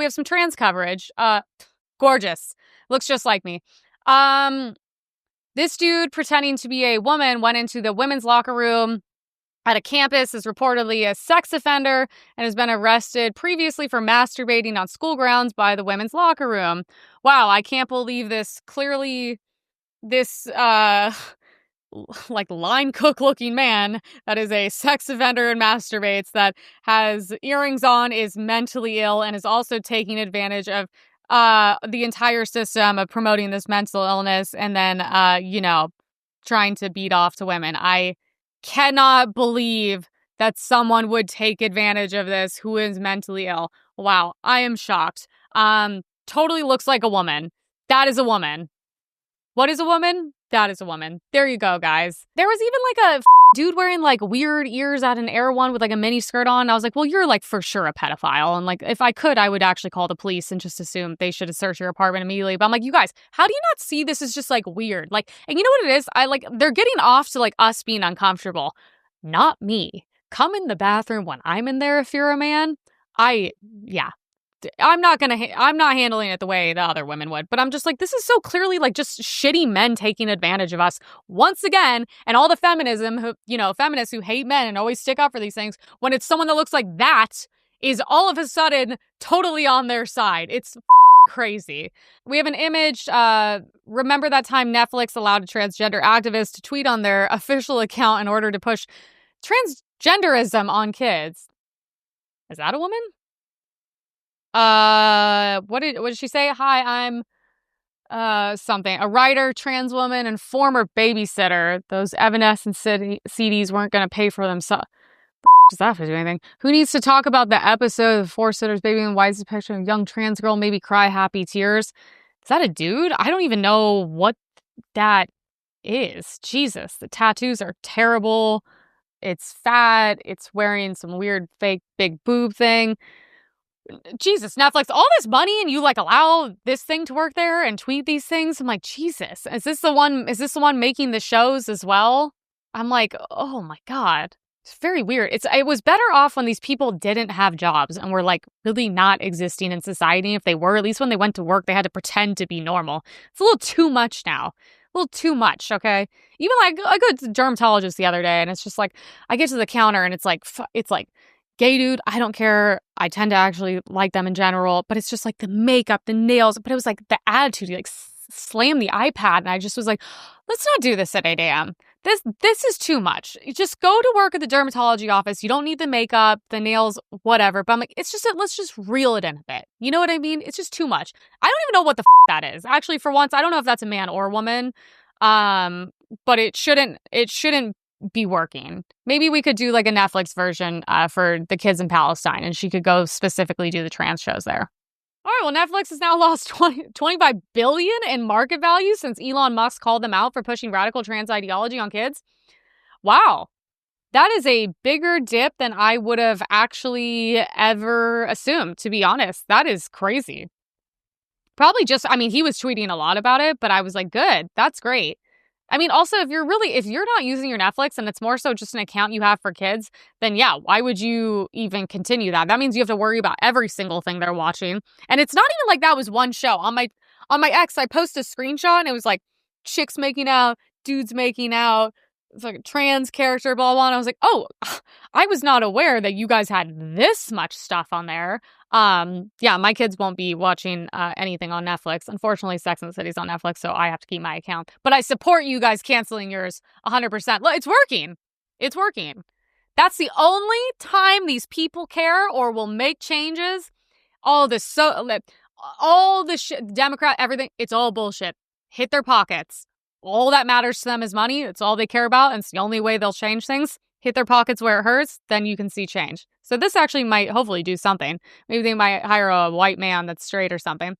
have some trans coverage. Gorgeous. Looks just like me. This dude pretending to be a woman went into the women's locker room at a campus, is reportedly a sex offender, and has been arrested previously for masturbating on school grounds by the women's locker room. Wow, I can't believe this. Clearly, this, like line cook looking man that is a sex offender and masturbates, that has earrings on, is mentally ill, and is also taking advantage of the entire system of promoting this mental illness, and then, trying to beat off to women. I cannot believe that someone would take advantage of this who is mentally ill. Wow, I am shocked. Totally looks like a woman. That is a woman. What is a woman? That is a woman. There you go, guys. There was even like a dude wearing like weird ears at an Air One with like a mini skirt on. I was like, well, you're like for sure a pedophile. And like, if I could, I would actually call the police and just assume they should have searched your apartment immediately. But I'm like, you guys, how do you not see this is just like weird? Like, and you know what it is? They're getting off to like us being uncomfortable. Not me. Come in the bathroom when I'm in there if you're a man. I'm not handling it the way the other women would, but I'm just like, this is so clearly like just shitty men taking advantage of us once again. And all the feminists who hate men and always stick up for these things, when it's someone that looks like that, is all of a sudden totally on their side. It's crazy. We have an image. Remember that time Netflix allowed a transgender activist to tweet on their official account in order to push transgenderism on kids? Is that a woman? What did she say? Hi, I'm something. A writer, trans woman, and former babysitter. Those Evanescence CDs weren't going to pay for them. So, does that have to do anything? Who needs to talk about the episode of Four Sitters Baby and Wise's picture of a young trans girl maybe cry happy tears? Is that a dude? I don't even know what that is. Jesus, the tattoos are terrible. It's fat. It's wearing some weird fake big boob thing. Jesus, Netflix, all this money and you like allow this thing to work there and tweet these things? I'm like, Jesus, is this the one making the shows as well? I'm like, oh my God. It's very weird. It was better off when these people didn't have jobs and were like really not existing in society. If they were, at least when they went to work, they had to pretend to be normal. It's a little too much now. A little too much, okay? Even like I go to the dermatologist the other day and it's just like, I get to the counter and it's like, gay dude, I don't care. I tend to actually like them in general, but it's just like the makeup, the nails, but it was like the attitude. You like slam the iPad and I just was like, let's not do this at 8 a.m. This is too much. You just go to work at the dermatology office. You don't need the makeup, the nails, whatever. But I'm like, let's just reel it in a bit. You know what I mean? It's just too much. I don't even know what the that is. Actually, for once, I don't know if that's a man or a woman. But it shouldn't be working. Maybe we could do like a Netflix version for the kids in Palestine and she could go specifically do the trans shows there. All right, well, Netflix has now lost $25 billion in market value since Elon Musk called them out for pushing radical trans ideology on kids. Wow. That is a bigger dip than I would have actually ever assumed, to be honest. That is crazy. Probably he was tweeting a lot about it, but I was like, good, that's great. I mean, also, if you're not using your Netflix and it's more so just an account you have for kids, then yeah, why would you even continue that? That means you have to worry about every single thing they're watching. And it's not even like that was one show. On my ex, I posted a screenshot and it was like chicks making out, dudes making out. It's like a trans character, blah, blah. And I was like, oh, I was not aware that you guys had this much stuff on there. Yeah, my kids won't be watching anything on Netflix. Unfortunately, Sex and the City's on Netflix, so I have to keep my account. But I support you guys canceling yours 100%. Look, it's working. It's working. That's the only time these people care or will make changes. All the Democrat, everything, it's all bullshit. Hit their pockets. All that matters to them is money. It's all they care about. And it's the only way they'll change things. Hit their pockets where it hurts, then you can see change. So this actually might hopefully do something. Maybe they might hire a white man that's straight or something.